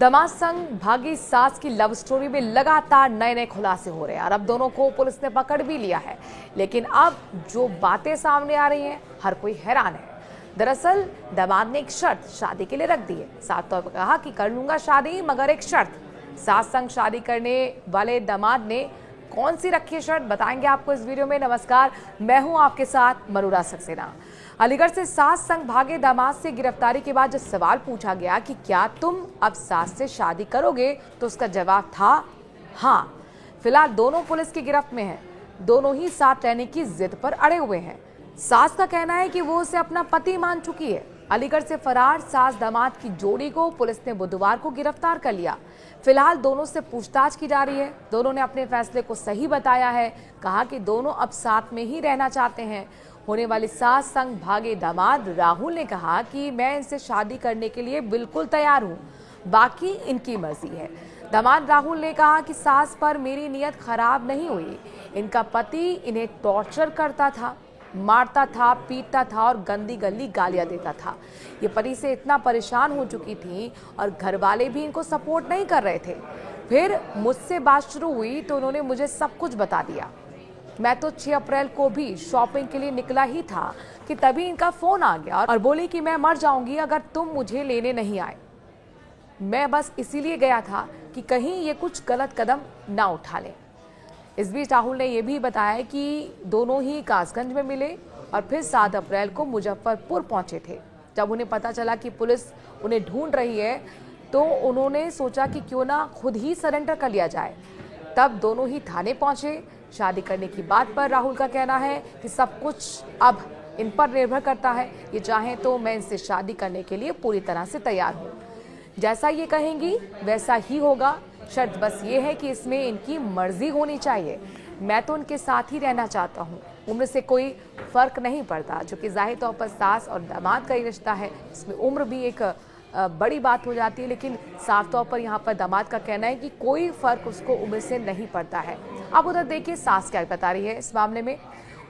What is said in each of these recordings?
दामाद संग भागी सास की लव स्टोरी में लगातार नए नए खुलासे हो रहे हैं और अब दोनों को पुलिस ने पकड़ भी लिया है। लेकिन अब जो बातें सामने आ रही हैं, हर कोई हैरान है। दरअसल दामाद ने एक शर्त शादी के लिए रख दी है। साथ तो कहा कि कर लूंगा शादी, मगर एक शर्त। सास संग शादी करने वाले दामाद ने कौन सी रखी है शर्त, बताएंगे आपको इस वीडियो में। नमस्कार, मैं हूं आपके साथ मनुरा सक्सेना। अलीगढ़ से सास संग भागे दामाद से गिरफ्तारी के बाद जब सवाल पूछा गया कि क्या तुम अब सास से शादी करोगे, तो उसका जवाब था हाँ। फिलहाल दोनों पुलिस की गिरफ्त में हैं। दोनों ही साथ रहने की जिद पर अड़े हुए हैं। सास का कहना है कि वो उसे अपना पति मान चुकी है। अलीगढ़ से फरार सास दामाद की जोड़ी को पुलिस ने बुधवार को गिरफ्तार कर लिया। फिलहाल दोनों से पूछताछ की जा रही है। दोनों ने अपने फैसले को सही बताया है। कहा कि दोनों अब साथ में ही रहना चाहते हैं। होने वाली सास संग भागे दामाद राहुल ने कहा कि मैं इनसे शादी करने के लिए बिल्कुल तैयार हूं, बाकी इनकी मर्जी है। दामाद राहुल ने कहा कि सास पर मेरी नीयत खराब नहीं हुई। इनका पति इन्हें टॉर्चर करता था, मारता था, पीटता था और गंदी गंदी गालियां देता था। ये पति से इतना परेशान हो चुकी थी और घर वाले भी इनको सपोर्ट नहीं कर रहे थे। फिर मुझसे बात शुरू हुई तो उन्होंने मुझे सब कुछ बता दिया। मैं तो 6 अप्रैल को भी शॉपिंग के लिए निकला ही था कि तभी इनका फोन आ गया और बोली कि मैं मर जाऊंगी अगर तुम मुझे लेने नहीं आए। मैं बस इसीलिए गया था कि कहीं ये कुछ गलत कदम ना उठा लें। इस बीच राहुल ने यह भी बताया कि दोनों ही कासगंज में मिले और फिर 7 अप्रैल को मुजफ्फरपुर पहुंचे थे। जब उन्हें पता चला कि पुलिस उन्हें ढूंढ रही है तो उन्होंने सोचा कि क्यों ना खुद ही सरेंडर कर लिया जाए। तब दोनों ही थाने पहुंचे। शादी करने की बात पर राहुल का कहना है कि सब कुछ अब इन पर निर्भर करता है। ये चाहें तो मैं इनसे शादी करने के लिए पूरी तरह से तैयार हूँ। जैसा ये कहेंगी वैसा ही होगा। शर्त बस ये है कि इसमें इनकी मर्जी होनी चाहिए। मैं तो उनके साथ ही रहना चाहता हूँ। उम्र से कोई फर्क नहीं पड़ता, जो कि जाहिर तौर पर सास और दामाद का ही रिश्ता है। इसमें उम्र भी एक बड़ी बात हो जाती है, लेकिन साफ तौर पर यहाँ पर दामाद का कहना है कि कोई फर्क उसको उम्र से नहीं पड़ता है। अब उधर देखिए सास क्या बता रही है इस मामले में।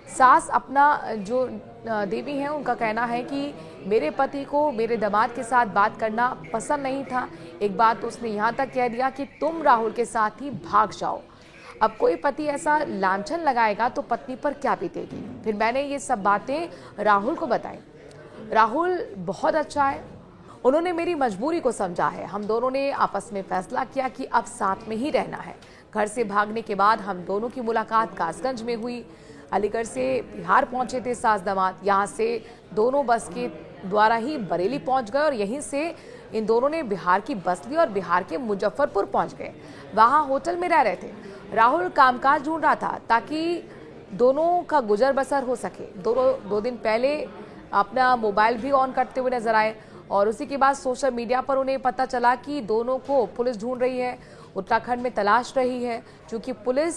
सास अपना जो देवी हैं उनका कहना है कि मेरे पति को मेरे दामाद के साथ बात करना पसंद नहीं था। एक बात तो उसने यहाँ तक कह दिया कि तुम राहुल के साथ ही भाग जाओ। अब कोई पति ऐसा लांछन लगाएगा तो पत्नी पर क्या बीतेगी। फिर मैंने ये सब बातें राहुल को बताई। राहुल बहुत अच्छा है, उन्होंने मेरी मजबूरी को समझा है। हम दोनों ने आपस में फैसला किया कि अब साथ में ही रहना है। घर से भागने के बाद हम दोनों की मुलाकात कासगंज में हुई। अलीगढ़ से बिहार पहुंचे थे सास दामाद। यहाँ से दोनों बस के द्वारा ही बरेली पहुंच गए और यहीं से इन दोनों ने बिहार की बस ली और बिहार के मुजफ्फरपुर पहुंच गए। वहाँ होटल में रह रहे थे। राहुल कामकाज ढूंढ रहा था ताकि दोनों का गुजर बसर हो सके। दोनों 2 दिन पहले अपना मोबाइल भी ऑन करते हुए नजर आए और उसी के बाद सोशल मीडिया पर उन्हें पता चला कि दोनों को पुलिस ढूंढ रही है, उत्तराखंड में तलाश रही है। क्योंकि पुलिस,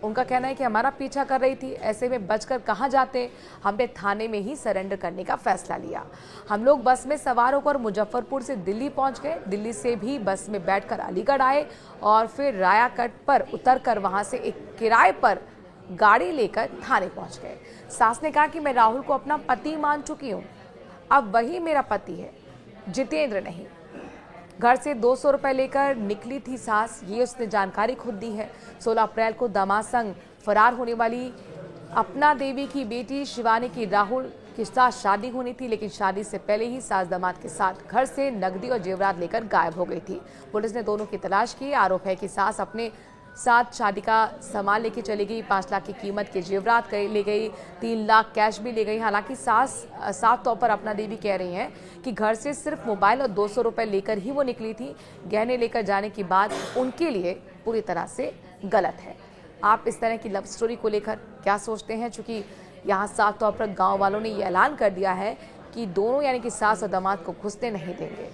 उनका कहना है कि हमारा पीछा कर रही थी, ऐसे में बचकर कहाँ जाते। हमने थाने में ही सरेंडर करने का फैसला लिया। हम लोग बस में सवार होकर मुजफ्फरपुर से दिल्ली पहुंच गए। दिल्ली से भी बस में बैठकर अलीगढ़ आए और फिर रायाकट पर उतरकर वहां से एक किराए पर गाड़ी लेकर थाने पहुंच गए। सास ने कहा कि मैं राहुल को अपना पति मान चुकी हूँ, अब वही मेरा पति है, जितेंद्र नहीं। घर से 200 रुपए लेकर निकली थी सास, ये उसने जानकारी खुद दी है। 16 अप्रैल को दामाद संग फरार होने वाली अपना देवी की बेटी शिवानी की राहुल के साथ शादी होनी थी, लेकिन शादी से पहले ही सास दामाद के साथ घर से नकदी और जेवरात लेकर गायब हो गई थी। पुलिस ने दोनों की तलाश की। आरोप है कि सास अपने साथ शादी का सामान लेके चली गई। 5 लाख की कीमत के जेवरात ले गई, 3 लाख कैश भी ले गई। हालांकि सास साफ तौर पर अपना देवी कह रही हैं कि घर से सिर्फ मोबाइल और 200 रुपए लेकर ही वो निकली थी। गहने लेकर जाने की बात उनके लिए पूरी तरह से गलत है। आप इस तरह की लव स्टोरी को लेकर क्या सोचते हैं? चूंकि यहाँ साफ तौर पर गाँव वालों ने ये ऐलान कर दिया है कि दोनों यानी कि सास और दामाद को घुसने नहीं देंगे।